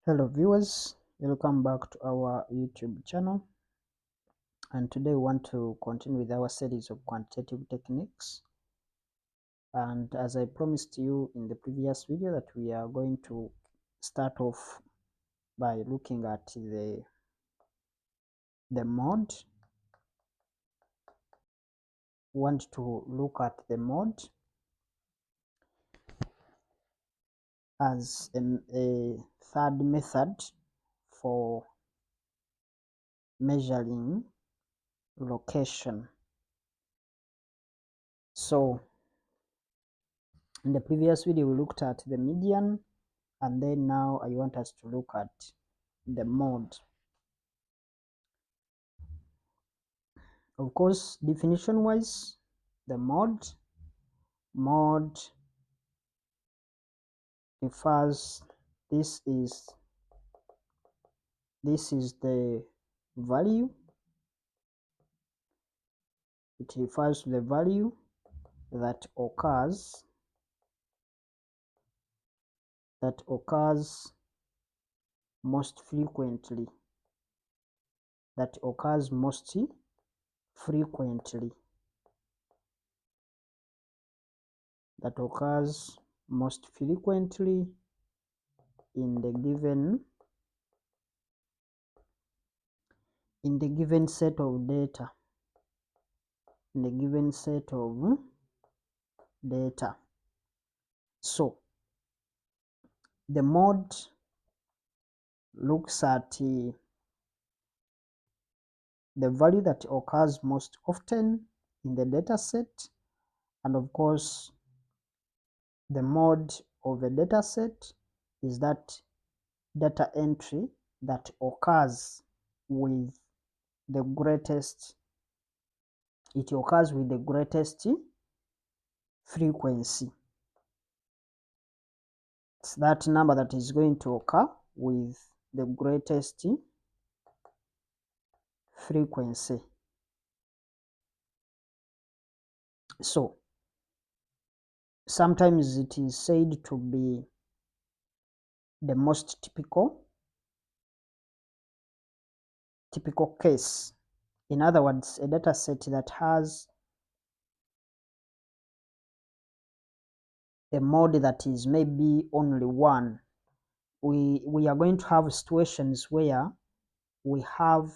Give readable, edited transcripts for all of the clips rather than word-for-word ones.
Hello viewers, welcome back to our YouTube channel, and today we want to continue with our series of quantitative techniques. And as I promised you in the previous video, that we are going to start off by looking at the mode. We want to look at the mode as a third method for measuring location. So in the previous video we looked at the median, and then now I want us to look at the mode. Of course, definition wise, the mode refers, this is the value. It refers to the value that occurs most frequently, that occurs most frequently in the given set of data, So the mode looks at the value that occurs most often in the data set, and of course the mode of a data set is that data entry that occurs with the greatest frequency. It's that number that is going to occur with the greatest frequency. So sometimes it is said to be the most typical case. In other words, a data set that has a mode that is maybe only one. We are going to have situations where we have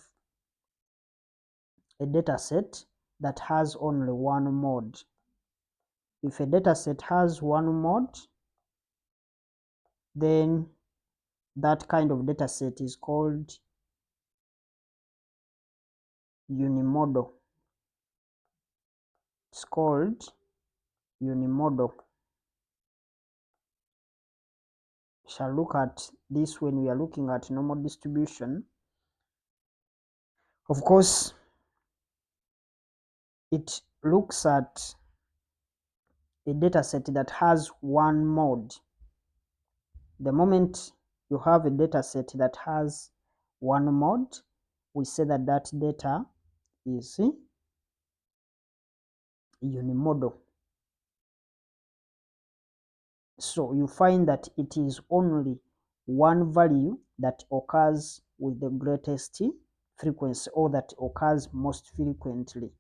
a data set that has only one mode. If a data set has one mode, then that kind of data set is called unimodal. It's called unimodal. We shall look at this when we are looking at normal distribution. Of course, it looks at a data set that has one mode. The moment you have a data set that has one mode, we say that that data is unimodal. So you find that it is only one value that occurs with the greatest frequency, or that occurs most frequently,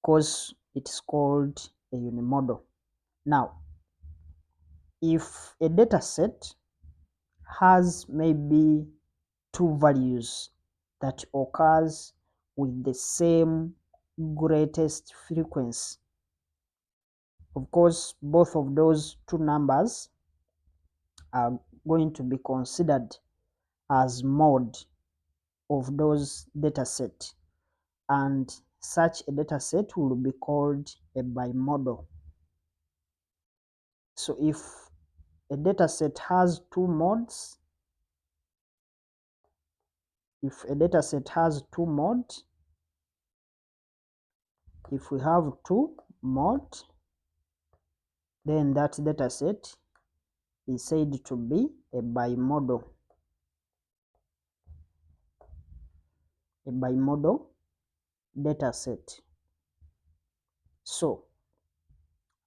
because it's called a unimodal. Now, if a data set has maybe two values that occurs with the same greatest frequency, of course both of those two numbers are going to be considered as mode of those data set, and such a data set will be called a bimodal. So if a data set has two modes, if we have two modes, then that data set is said to be a bimodal. A bimodal data set. So,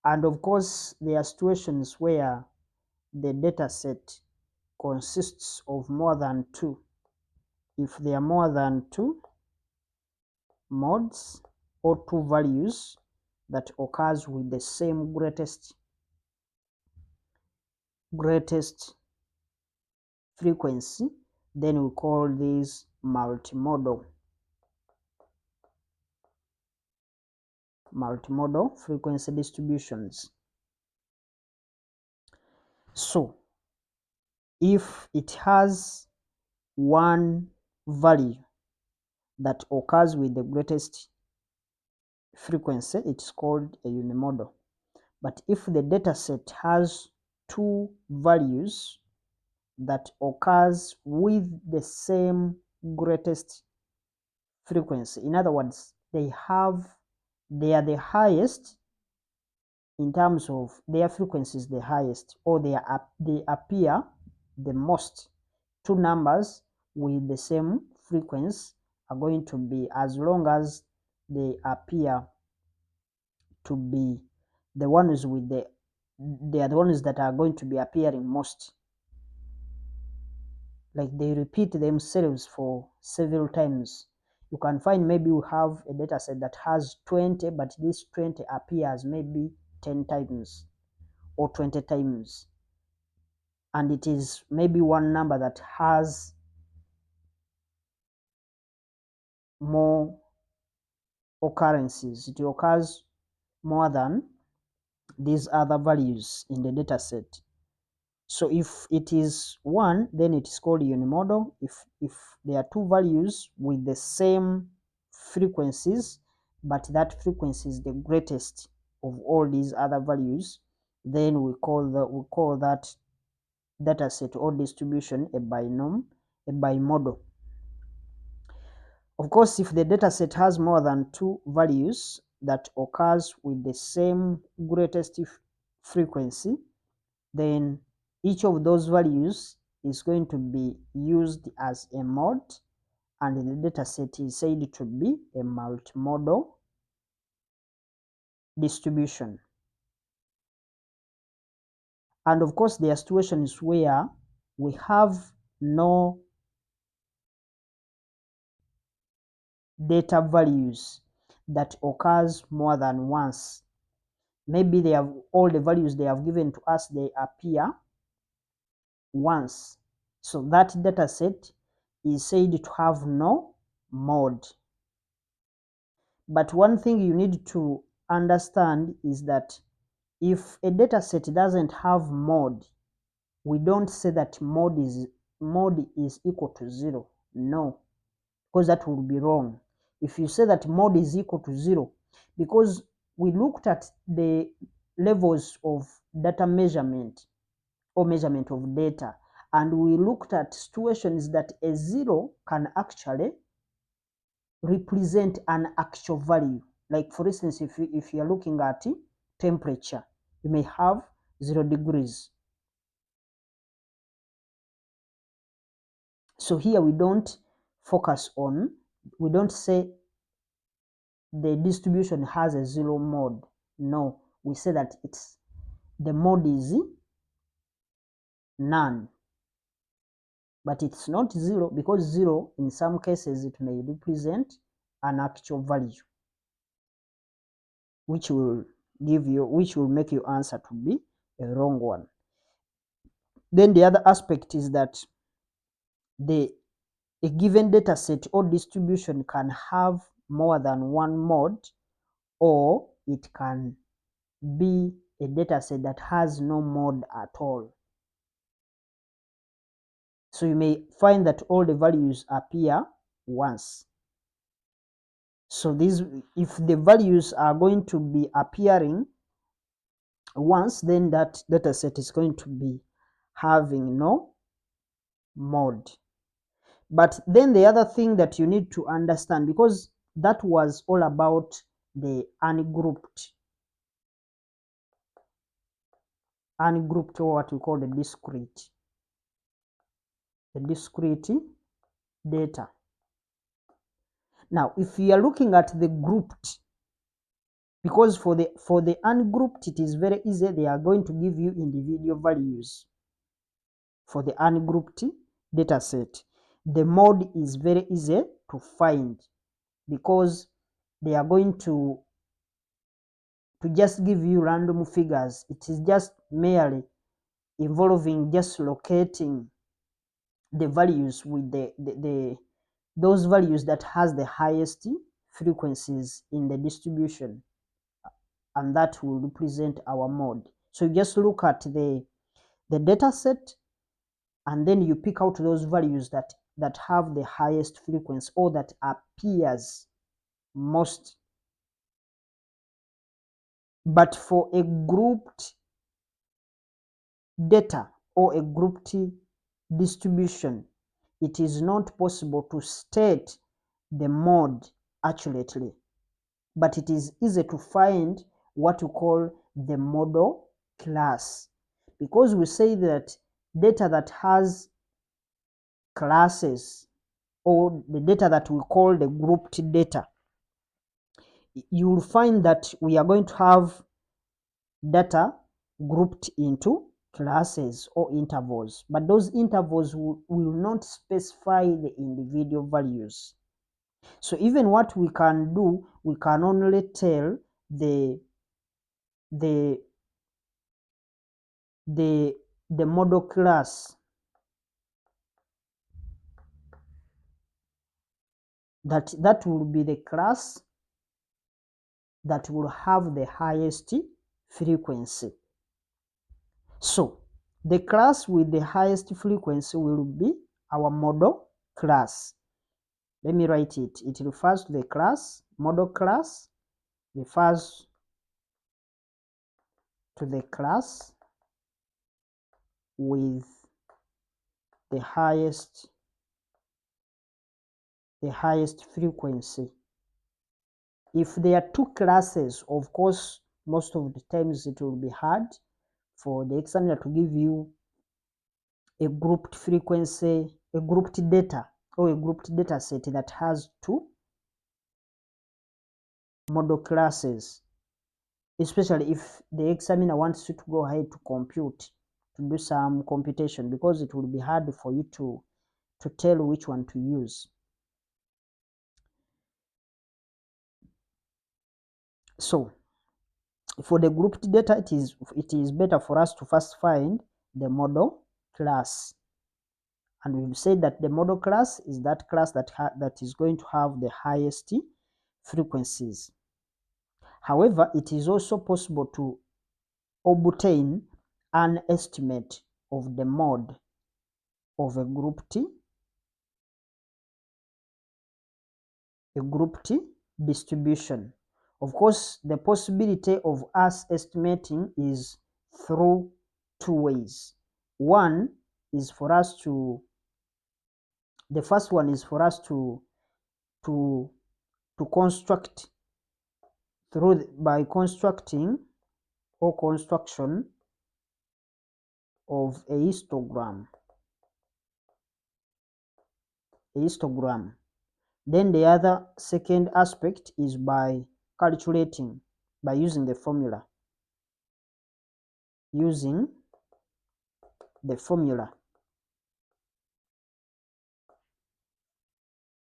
and of course there are situations where the data set consists of more than 2. If there are more than 2 modes or 2 values that occurs with the same greatest frequency, then we call these multimodal frequency distributions. So if it has one value that occurs with the greatest frequency, it's called a unimodal. But if the data set has 2 values that occurs with the same greatest frequency, in other words, they are the highest in terms of their frequencies, the highest, or they appear the most. 2 numbers with the same frequency are going to be, as long as they appear to be the ones with they are the ones that are going to be appearing most. Like they repeat themselves for several times. You can find maybe we have a data set that has 20, but this 20 appears maybe 10 times or 20 times. And it is maybe one number that has more occurrences. It occurs more than these other values in the data set. So if it is 1, then it is called unimodal. If there are 2 values with the same frequencies, but that frequency is the greatest of all these other values, then we call that data set or distribution a bimodal. Of course, if the data set has more than 2 values that occurs with the same greatest frequency, then each of those values is going to be used as a mode, and the data set is said to be a multimodal distribution. And of course, there are situations where we have no data values that occurs more than once. Maybe they have all the values they have given to us, they appear once. So that data set is said to have no mode. But one thing you need to understand is that if a data set doesn't have mode, we don't say that mode is equal to 0. No, because that would be wrong. If you say that mode is equal to 0, because we looked at the levels of data measurement or measurement of data, and we looked at situations that a 0 can actually represent an actual value. Like for instance, if you are looking at temperature, you may have 0 degrees. So here we don't focus on, we don't say the distribution has a 0 mode. No, we say that the mode is none. But it's not 0, because 0 in some cases it may represent an actual value, which will make your answer to be a wrong one. Then the other aspect is that a given data set or distribution can have more than one mode, or it can be a data set that has no mode at all. So you may find that all the values appear once. So if the values are going to be appearing once, then that data set is going to be having no mode. But then the other thing that you need to understand, because that was all about the ungrouped or what we call the discrete data. Now, if you are looking at the grouped, because for the ungrouped it is very easy, they are going to give you individual values. for the ungrouped data set. The mode is very easy to find because they are going to just give you random figures. It is just merely involving just locating the values with those values that has the highest frequencies in the distribution, and that will represent our mode. So you just look at the data set, and then you pick out those values that have the highest frequency or that appears most. But for a grouped data or a grouped distribution, it is not possible to state the mode accurately, but it is easy to find what we call the model class, because we say that data that has classes, or the data that we call the grouped data, you will find that we are going to have data grouped into classes or intervals, but those intervals will not specify the individual values. So even what we can do, we can only tell the model class that will be the class that will have the highest frequency. So the class with the highest frequency will be our model class. Let me write it. It refers to the class. Model class refers to the class with the highest frequency. If there are two classes, of course, most of the times it will be hard for the examiner to give you a grouped frequency, a grouped data, or a grouped data set that has two model classes, especially if the examiner wants you to go ahead to compute, to do some computation, because it will be hard for you to tell which one to use. So for the grouped data, it is better for us to first find the model class, and we've said that the model class is that class that is going to have the highest frequencies. However, it is also possible to obtain an estimate of the mode of a grouped distribution. Of course, the possibility of us estimating is through two ways. One is for us to, the first one is for us to construct by constructing or construction of a histogram. Then the other second aspect is by calculating, by using the formula.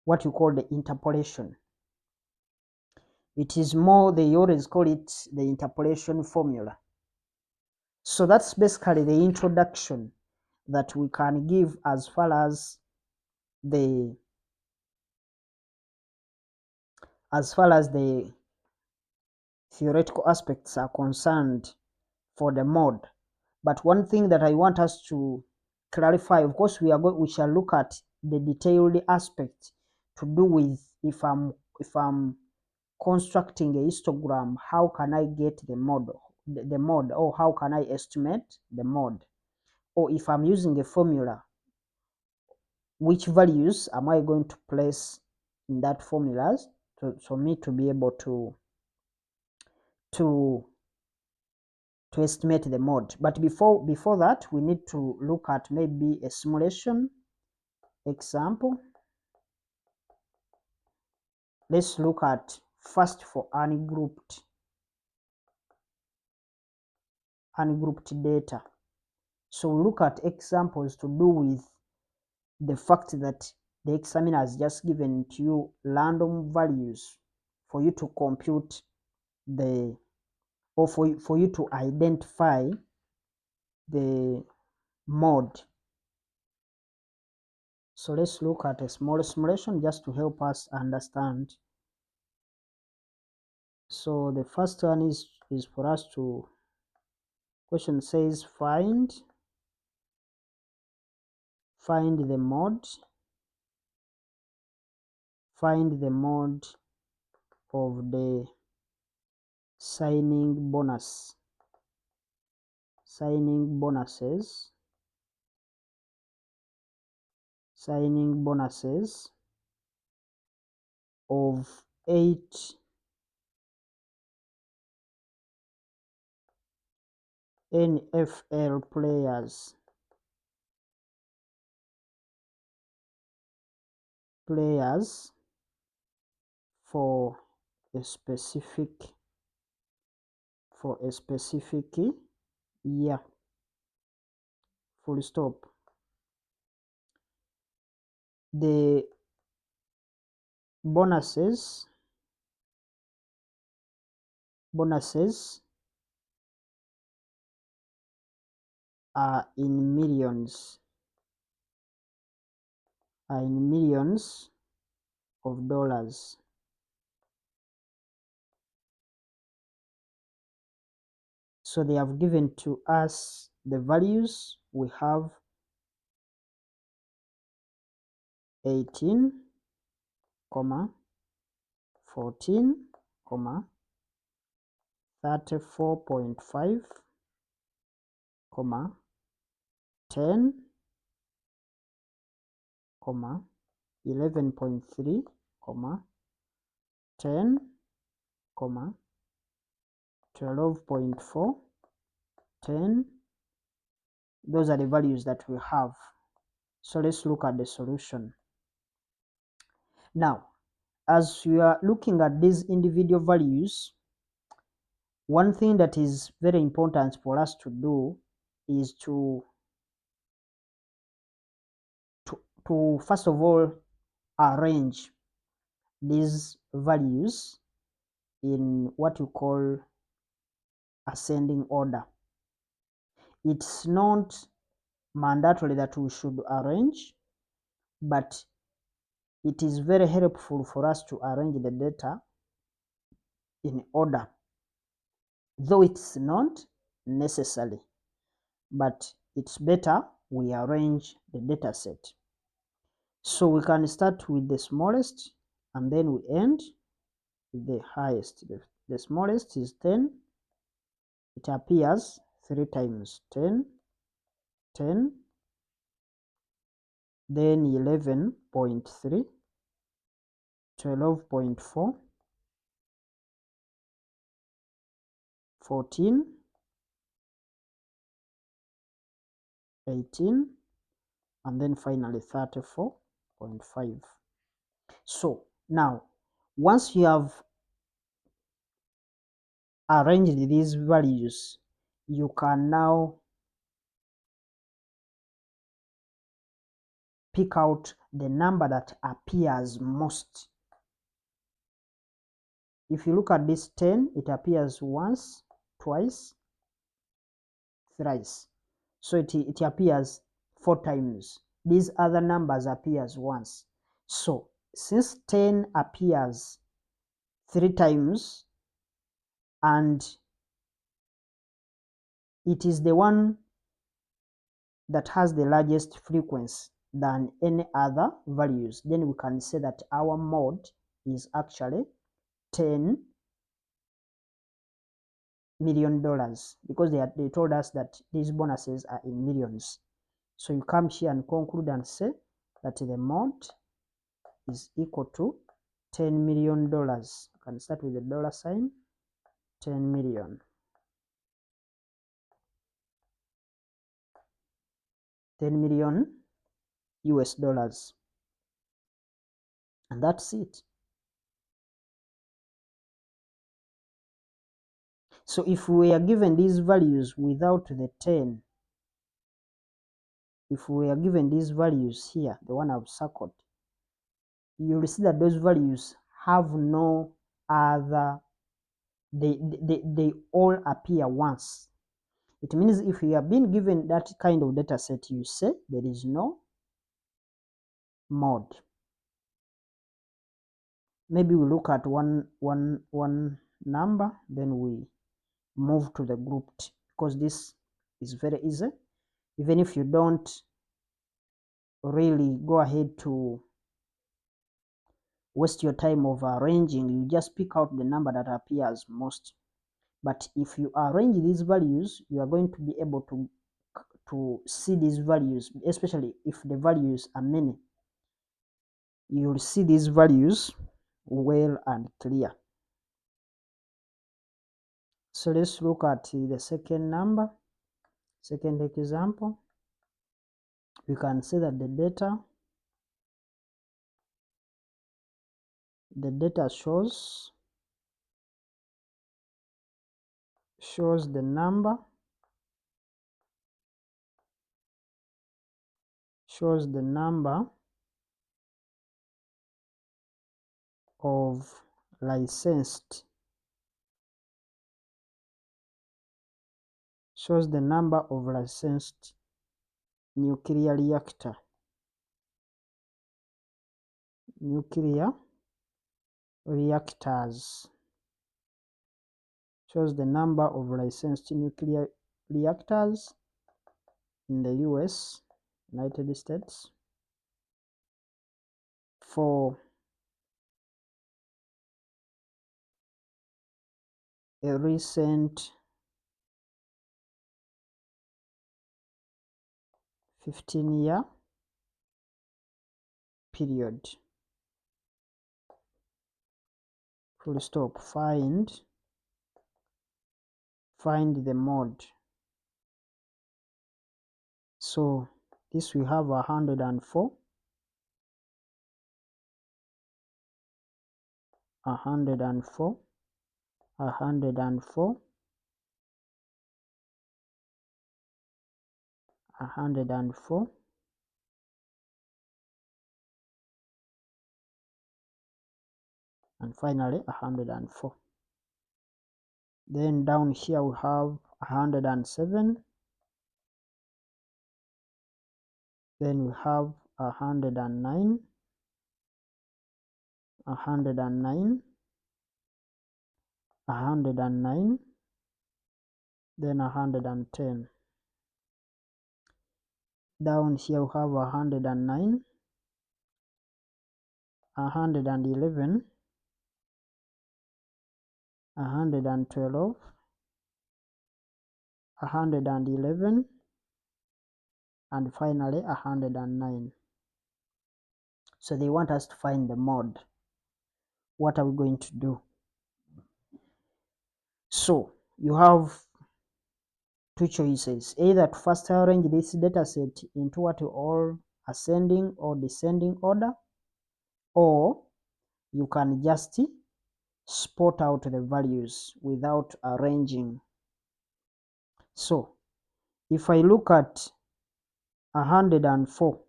What you call the interpolation. It is more, they always call it the interpolation formula. So that's basically the introduction that we can give as far as the theoretical aspects are concerned for the mode. But one thing that I want us to clarify, of course, we shall look at the detailed aspect to do with if I'm constructing a histogram, how can I get the mode, or how can I estimate the mode? Or if I'm using a formula, which values am I going to place in that formulas for me to be able to estimate the mode? But before that, we need to look at maybe a simulation example. Let's look at first for ungrouped data. So we look at examples to do with the fact that the examiner has just given to you random values for you to compute the, or for you to identify the mode. So let's look at a small simulation just to help us understand. So the first one is for us to, question says find the mode, find the mode of the signing bonuses of 8 NFL players for a specific year, full stop. The bonuses are in millions, of dollars. So they have given to us the values. We have 18, 14, 34.5, 10, 11.3, 10, 12.4, 10. Those are the values that we have. So let's look at the solution. Now, as we are looking at these individual values, one thing that is very important for us to do is to first of all arrange these values in what you call ascending order. It's not mandatory that we should arrange, but it is very helpful for us to arrange the data in order, though it's not necessary, but it's better we arrange the data set. So we can start with the smallest and then we end with the highest. The smallest is 10. It appears 3 times. 10, 10, then 11.3, 12.4, 14, 18, and then finally 34.5. So now, once you have arranged these values, you can now pick out the number that appears most. If you look at this 10, it appears once, twice, thrice. So it appears 4 times. These other numbers appears once. So since 10 appears 3 times and it is the one that has the largest frequency than any other values, then we can say that our mode is actually $10 million, because they told us that these bonuses are in millions. So you come here and conclude and say that the mode is equal to $10 million. You can start with the dollar sign, 10 million. 10 million US dollars. And that's it. So if we are given these values without the 10, if we are given these values here, the one I've circled, you'll see that those values have no other, they all appear once. It means if you have been given that kind of data set, you say there is no mod. Maybe we look at one number, then we move to the grouped, because this is very easy. Even if you don't really go ahead to waste your time of arranging, you just pick out the number that appears most. But if you arrange these values, you are going to be able to see these values, especially if the values are many. You'll see these values well and clear. So let's look at the second number, second example. We can see that the data shows the number, of licensed, nuclear reactors, shows the number of licensed nuclear reactors in the US, United States, for a recent 15-year period. Full stop. Find the mod. So this we have 104, 104, 104, 104, and finally 104. Then down here we have 107. Then we have 109, 109, 109, then 110. Down here we have 109, 111, 112, 111, and finally 109. So they want us to find the mod. What are we going to do? So you have two choices: either to first arrange this data set into what we call ascending or descending order, or you can just spot out the values without arranging. So if I look at 104,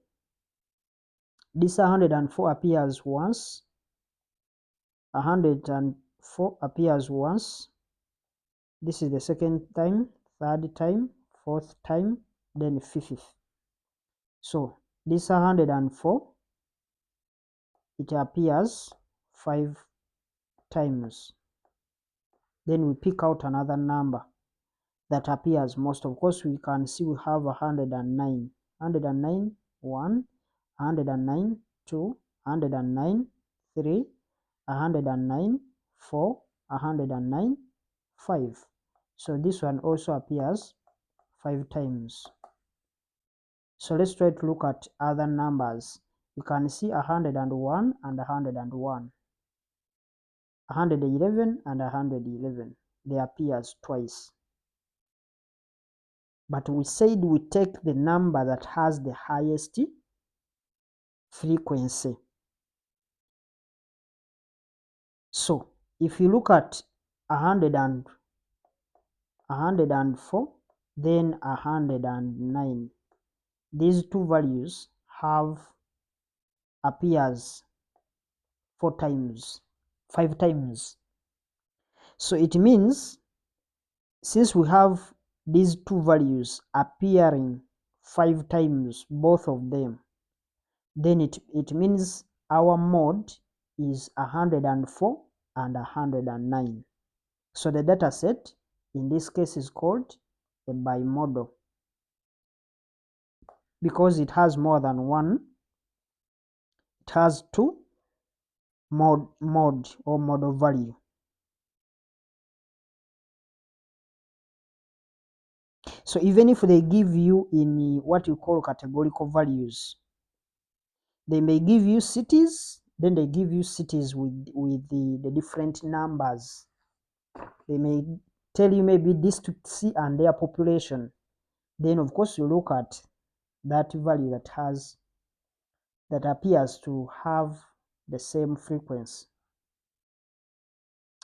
this 104 appears once, 104 appears once, this is the second time, third time, fourth time, then fifth. So this 104, it appears 5 times. Then we pick out another number that appears most. Of course, we can see we have 109, 109, 1, 109, 2, 109, 3, 109, 4, 109, 5. So this one also appears 5 times. So let's try to look at other numbers. You can see 101 and 101, 111 and 111. They appears twice. But we said we take the number that has the highest frequency. So if you look at 104, then 109, these two values have appears 4 times, 5 times. So it means since we have these two values appearing 5 times, both of them, then it means our mode is 104 and 109. So the data set in this case is called a bimodal because it has more than one. It has two mode or model value. So even if they give you in what you call categorical values, they may give you cities, then they give you cities with the different numbers. They may tell you maybe district C and their population. Then of course you look at that value that appears to have the same frequency,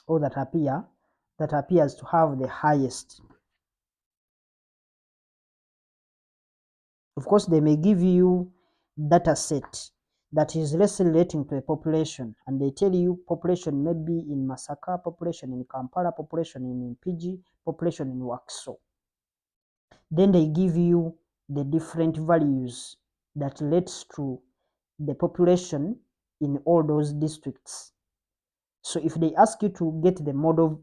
or that appears to have the highest. Of course, they may give you data set that is less relating to a population, and they tell you population maybe in Masaka, population in Kampala, population in Mpigi, population in Wakiso. Then they give you the different values that relates to the population in all those districts. So if they ask you to get the model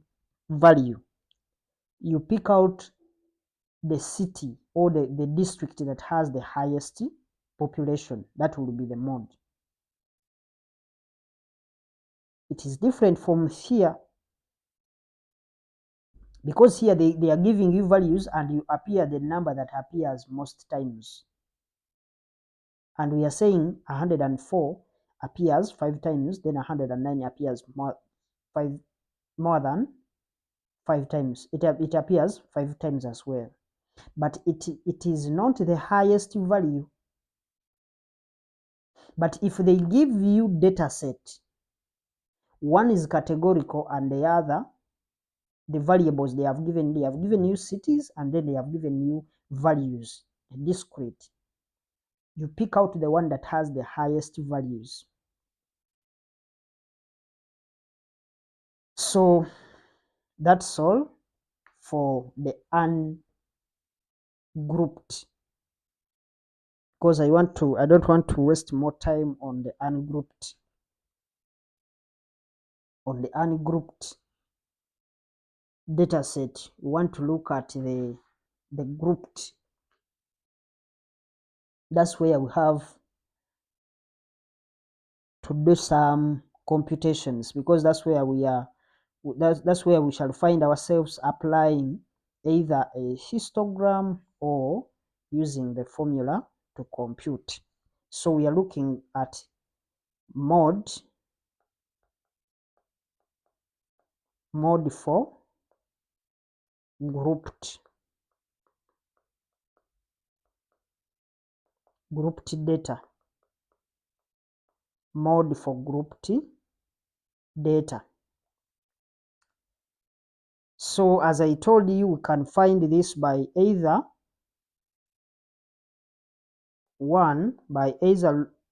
value, you pick out the city or the district that has the highest population. That will be the mode. It is different from here because here they are giving you values and you appear the number that appears most times. And we are saying 104 appears 5 times, then 109 appears more than 5 times. It appears 5 times as well. But it is not the highest value. But if they give you data set, one is categorical and the other, the variables they have given you cities, and then they have given you values, discrete. You pick out the one that has the highest values. So that's all for the ungrouped, because I don't want to waste more time on the ungrouped. On the ungrouped data set, we want to look at the grouped. That's where we have to do some computations, because that's where we shall find ourselves applying either a histogram or using the formula to compute. So we are looking at mode for grouped data, mode for grouped data. So as I told you, we can find this by either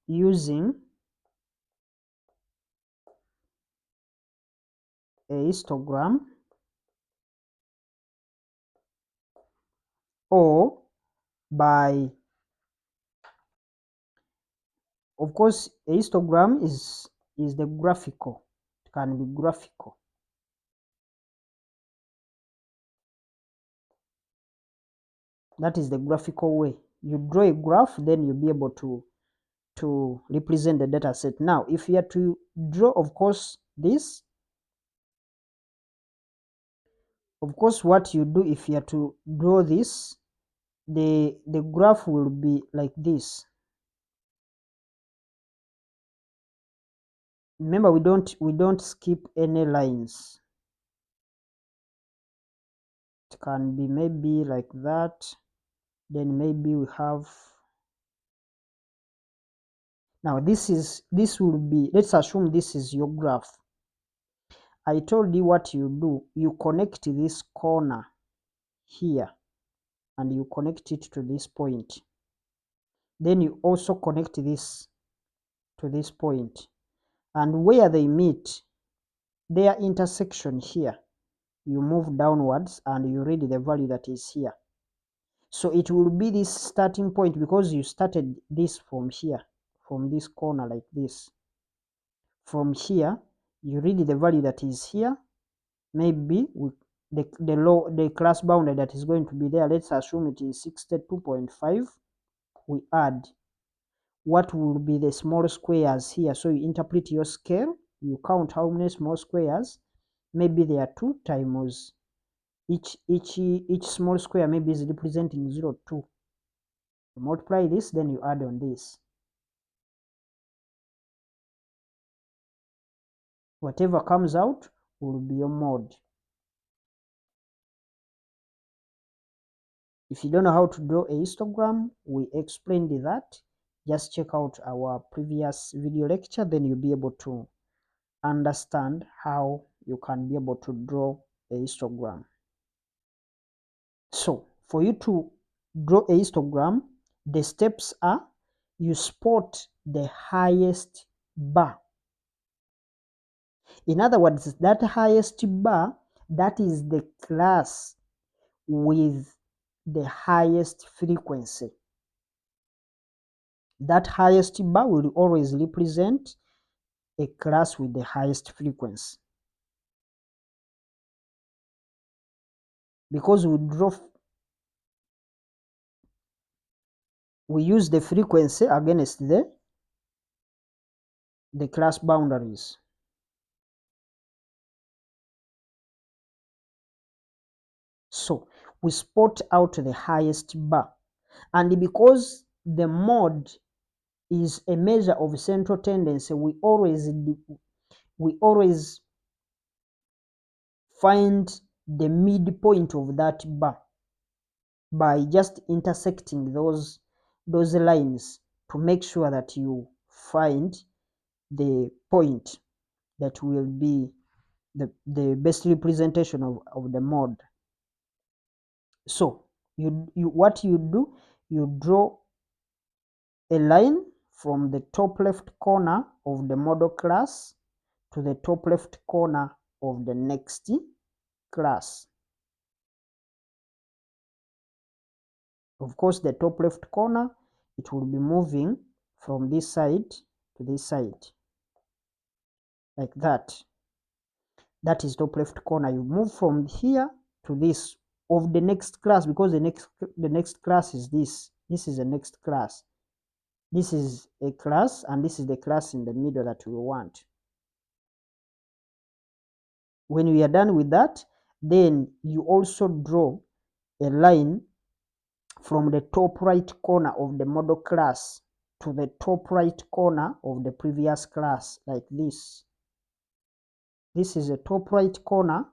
using a histogram, or by, of course, a histogram is the graphical. It can be graphical. That is the graphical way. You draw a graph, then you'll be able to represent the data set. Now, if you are to draw, of course, this, of course, what you do if you are to draw this, the graph will be like this. Remember, we don't skip any lines. It can be maybe like that. Then maybe we have, now this will be, let's assume this is your graph. I told you what you do. You connect this corner here and you connect it to this point. Then you also connect this to this point, and where they meet, their intersection here, you move downwards and you read the value that is here. So it will be this starting point because you started this from here, from this corner like this. From here, you read the value that is here. Maybe the class boundary that is going to be there, let's assume it is 62.5. We add what will be the small squares here. So you interpret your scale, you count how many small squares. Maybe there are 2 times each small square maybe is representing 0, 2. You multiply this, then you add on this. Whatever comes out will be your mode. If you don't know how to draw a histogram, we explained that. Just check out our previous video lecture, then you'll be able to understand how you can be able to draw a histogram. So for you to draw a histogram, the steps are: you spot the highest bar. In other words, that highest bar, that is the class with the highest frequency. That highest bar will always represent a class with the highest frequency. Because we use the frequency against the class boundaries. So we spot out the highest bar, and because the mode is a measure of central tendency, we always find the midpoint of that bar by just intersecting those lines to make sure that you find the point that will be the best representation of the mode. So what you do, you draw a line from the top left corner of the model class to the top left corner of the next class. Of course, the top left corner, it will be moving from this side to this side, like that. That is top left corner. You move from here to this of the next class, because the next class is this. This is the next class. This is a class, and this is the class in the middle that we want. When we are done with that, then you also draw a line from the top right corner of the model class to the top right corner of the previous class, like this. This is the top right corner.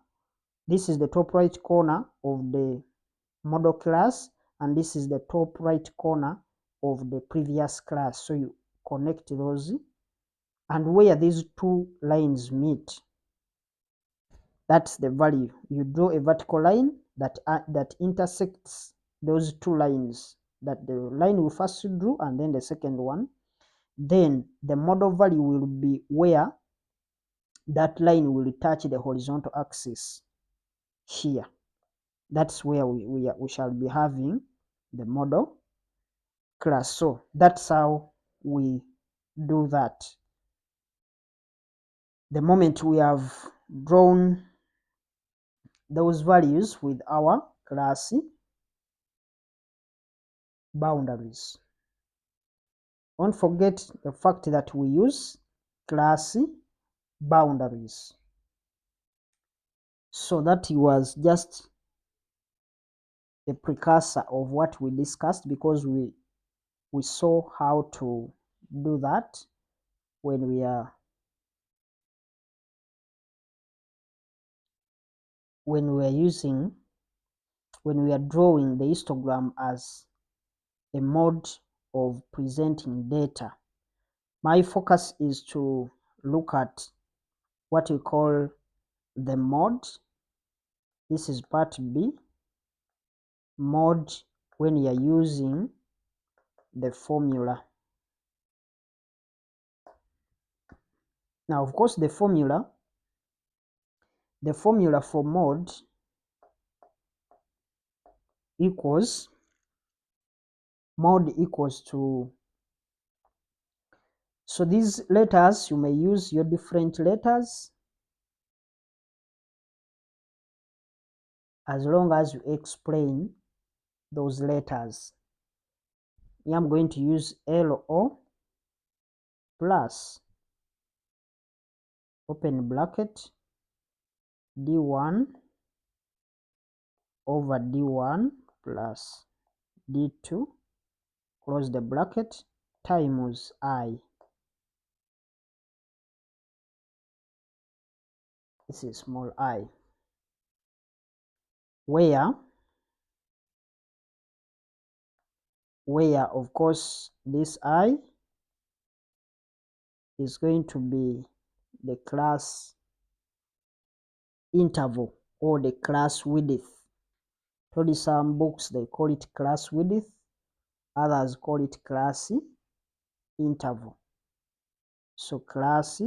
This is the top right corner of the model class, and this is the top right corner of the previous class. So you connect those, and where these 2 lines meet, that's the value. You draw a vertical line that intersects those 2 lines, that the line we first drew and then the second one. Then the model value will be where that line will touch the horizontal axis here. That's where we shall be having the model class. So that's how we do that. The moment we have drawn those values with our class boundaries, don't forget the fact that we use class boundaries. So that was just a precursor of what we discussed, because we saw how to do that when we are drawing the histogram as a mode of presenting data. My focus is to look at what we call the mode. This is part B. Mode, when you are using the formula. Now, of course, the formula for mod equals to, so these letters, you may use your different letters as long as you explain those letters. Here I'm going to use LO plus open bracket D1 over D1 plus D2 close the bracket times I. This is small I, where of course this I is going to be the class interval or the class width. Told some books they call it class width, others call it class interval. So class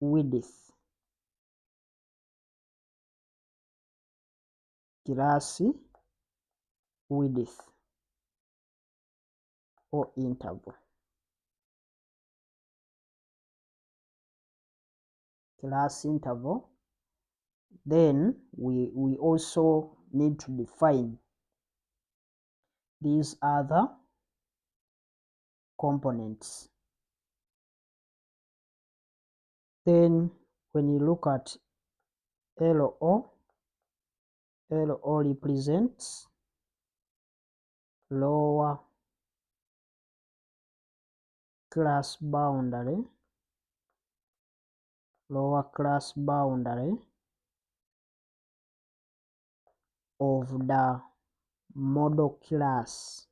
width, class width or interval, class interval. Then we also need to define these other components. Then when you look at LO represents lower class boundary, of the model class,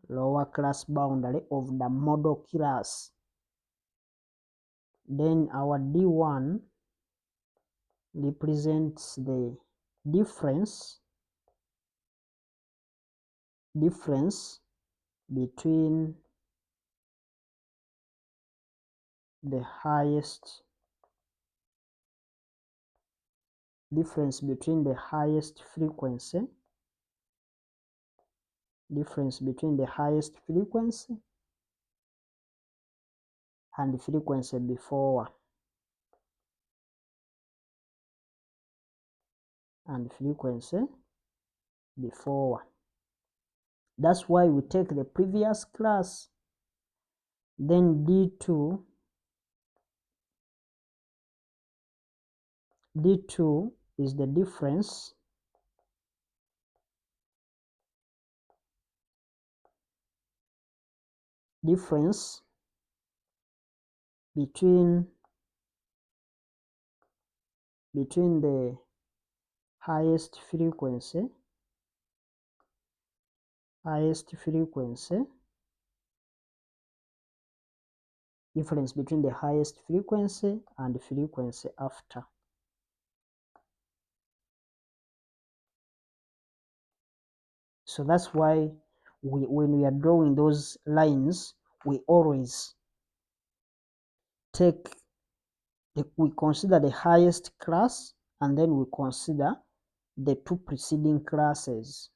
lower class boundary of the model class. Then our D1 represents the difference between the highest frequency, and frequency before That's why we take the previous class. Then D2 is the difference between the highest frequency difference between the highest frequency and frequency after. So that's why when we are drawing those lines, we always we consider the highest class, and then we consider the two preceding classes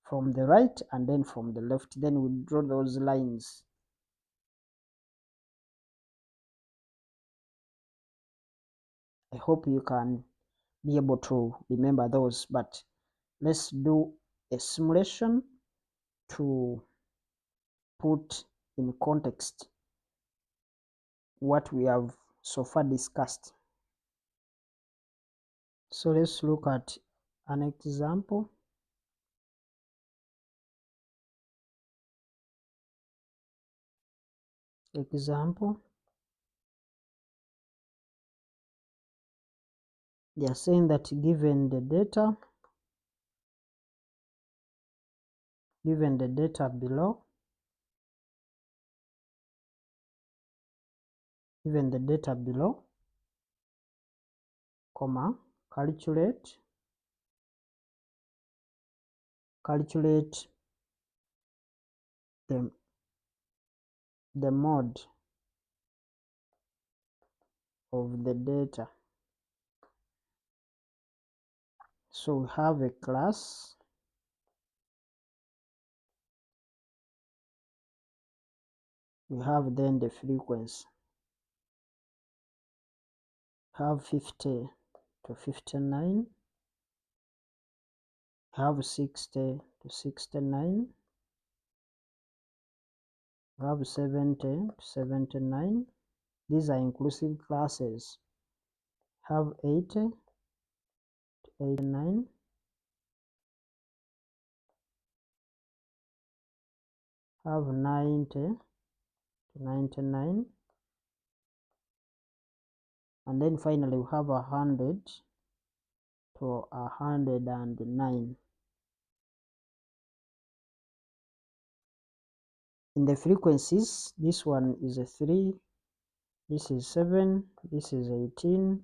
from the right and then from the left. Then we draw those lines. I hope you can be able to remember those, but let's do a simulation to put in context what we have so far discussed. So let's look at an example. They are saying that given the data below, calculate calculate the mode of the data. So we have a class, we have then the frequency, have 50 to 59, have 60 to 69, have 70 to 79. These are inclusive classes. Have 80 to 89, have 90 to 99, and then finally we have 100 to 109. In the frequencies, this one is a 3, this is 7, this is 18,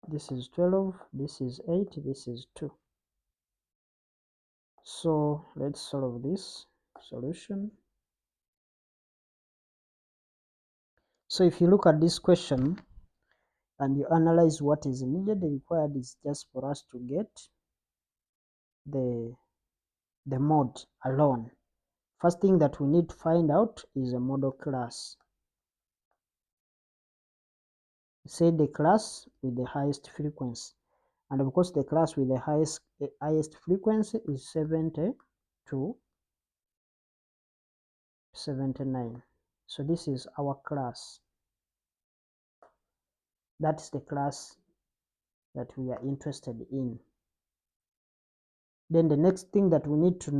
this is 12, this is 8, this is 2. So let's solve this solution. So if you look at this question and you analyze what is needed, the required is just for us to get the mode alone. First thing that we need to find out is a model class. Say the class with the highest frequency, and of course the class with the highest frequency is 70 to 79. So this is our class. That's the class that we are interested in. Then the next thing that we need to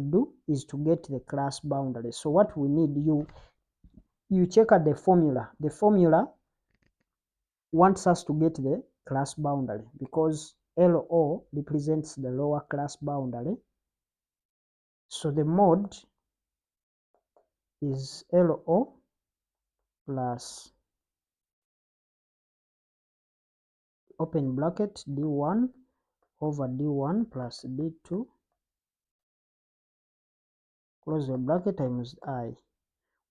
do is to get the class boundary. So what we need, you check out the formula. The formula wants us to get the class boundary because LO represents the lower class boundary. So the mode is LO plus open bracket D1 over D1 plus D2 close the bracket times I.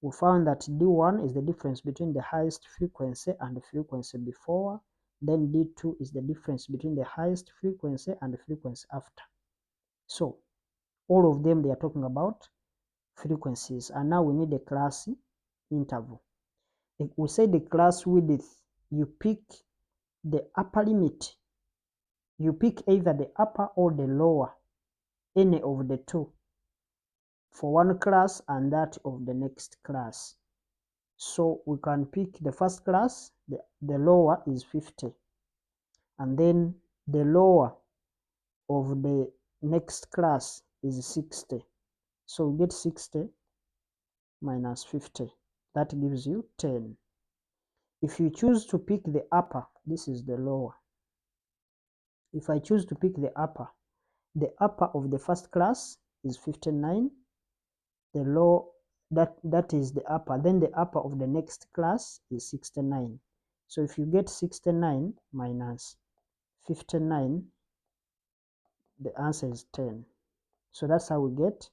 We found that D1 is the difference between the highest frequency and the frequency before. Then D2 is the difference between the highest frequency and the frequency after. So all of them, they are talking about frequencies. And now we need a class interval. If we say the class width, you pick the upper limit. You pick either the upper or the lower, any of the two, for one class and that of the next class. So we can pick the first class, the lower is 50, and then the lower of the next class is 60. So we get 60 minus 50. That gives you 10. If you choose to pick the upper, this is the lower. If I choose to pick the upper of the first class is 59. The low, that is the upper. Then the upper of the next class is 69. So if you get 69 minus 59, the answer is 10. So that's how we get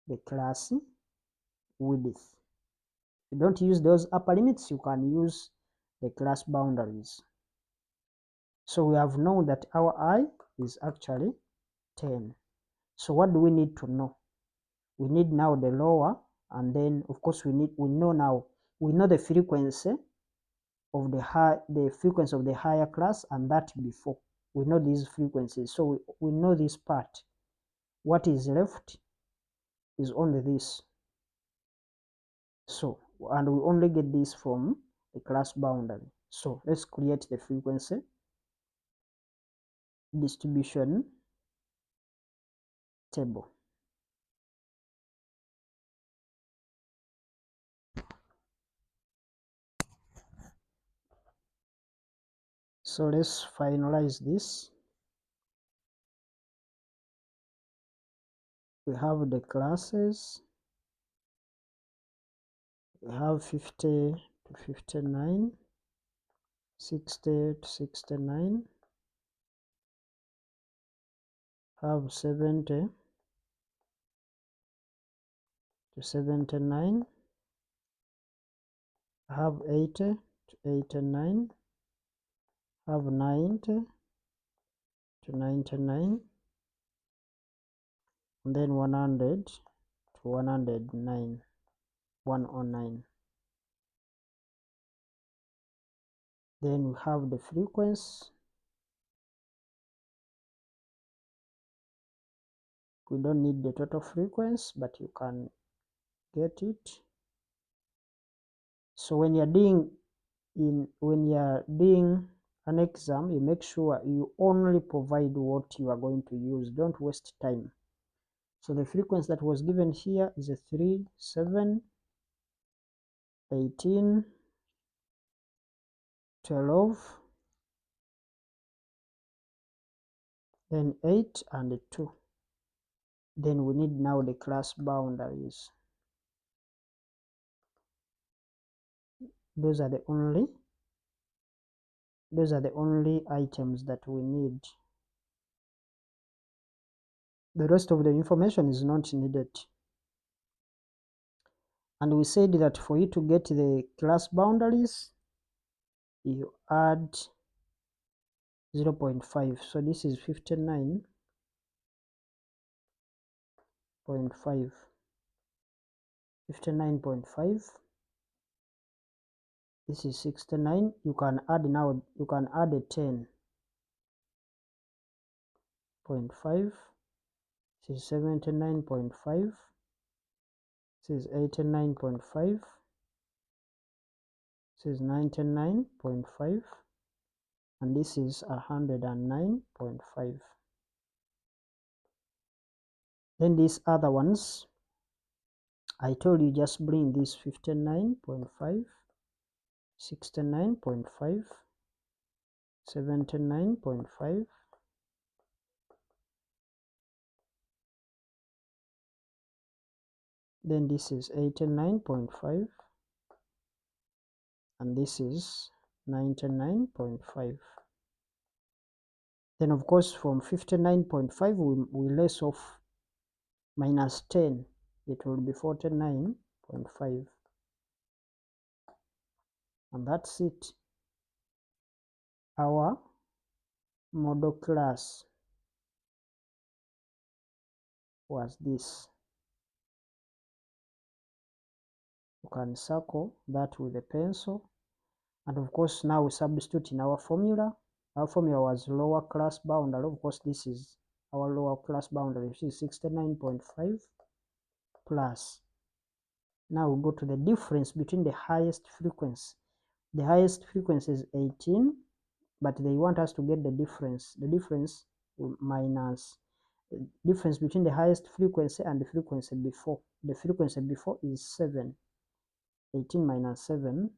the class width. If you don't use those upper limits, you can use the class boundaries. So we have known that our I is actually 10. So what do we need to know? We need now the lower, and then of course we know the frequency of the frequency of the higher class and that before. We know these frequencies, so we know this part. What is left is only this. So, and we only get this from the class boundary. So let's create the frequency distribution table. So let's finalize this. We have the classes. We have 50 to 59, 60 to 69, have 70 to 79, have 80 to 89, have 90 to 99, and then 100 to 109, 109. Then we have the frequency. We don't need the total frequency, but you can get it. So when you're doing an exam, you make sure you only provide what you are going to use. Don't waste time. So the frequency that was given here is a 3, 7, 18, 12, then 8 and 2. Then we need now the class boundaries. Those are the only items that we need. The rest of the information is not needed. And we said that for you to get the class boundaries, you add 0.5. So this is 59.5. 59.5. This is 69. You can add now, you can add a 10.5. This is 79.5. This is 89.5. This is 99.5. And this is 109.5. Then these other ones, I told you just bring this 59.5, 69.5, 79.5, then this is 89.5, and this is 99.5. Then of course from 59.5 we less off minus 10, it will be 49.5, and that's it. Our model class was this. You can circle that with a pencil, and of course now we substitute in our formula. Our formula was lower class boundary. Of course this is our lower class boundary, which is 69.5 plus. Now we go to the difference between the highest frequency. The highest frequency is 18, but they want us to get the difference. The difference minus the difference between the highest frequency and the frequency before. The frequency before is 7. 18 minus 7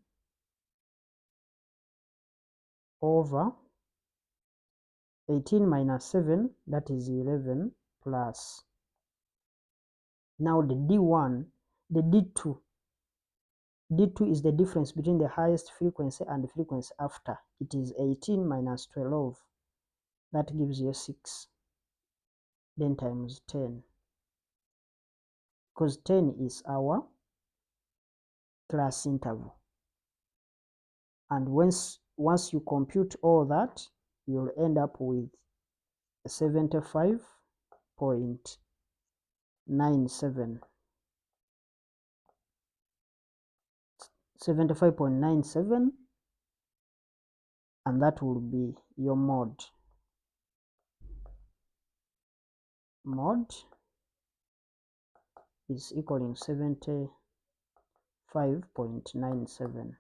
over 18 minus 7, that is 11, plus. Now the D1, the D2. D2 is the difference between the highest frequency and the frequency after. It is 18 minus 12. That gives you 6. Then times 10. Because 10 is our class interval. And once you compute all that, you'll end up with 75.97. 75.97, and that will be your mode. Mode is equaling 75.97.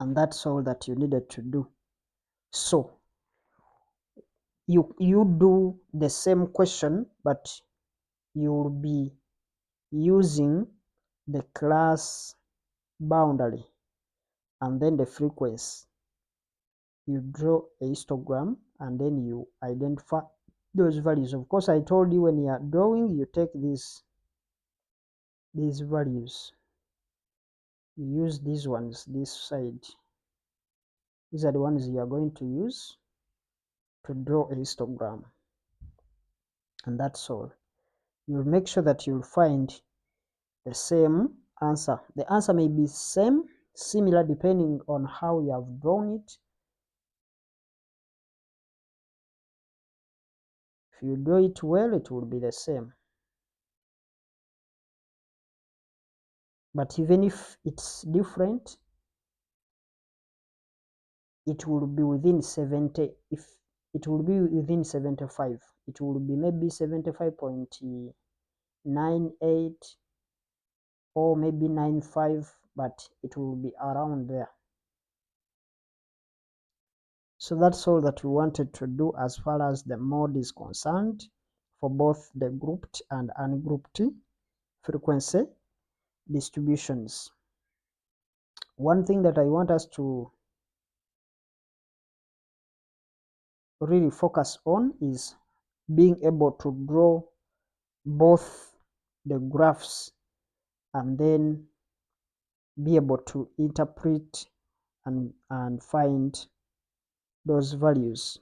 And that's all that you needed to do. So you do the same question, but you'll be using the class boundary and then the frequency. You draw a histogram and then you identify those values. Of course, I told you when you are drawing, you take these values, you use these ones this side. These are the ones you are going to use to draw a histogram, and that's all. You'll make sure that you'll find the same answer. The answer may be similar depending on how you have drawn it. If you draw it well, it will be the same. But even if it's different, it will be within 70. If it will be within 75, it will be maybe 75.98 or maybe 95, but it will be around there. So that's all that we wanted to do as far as the mode is concerned for both the grouped and ungrouped frequency distributions. One thing that I want us to really focus on is being able to draw both the graphs and then be able to interpret and find those values.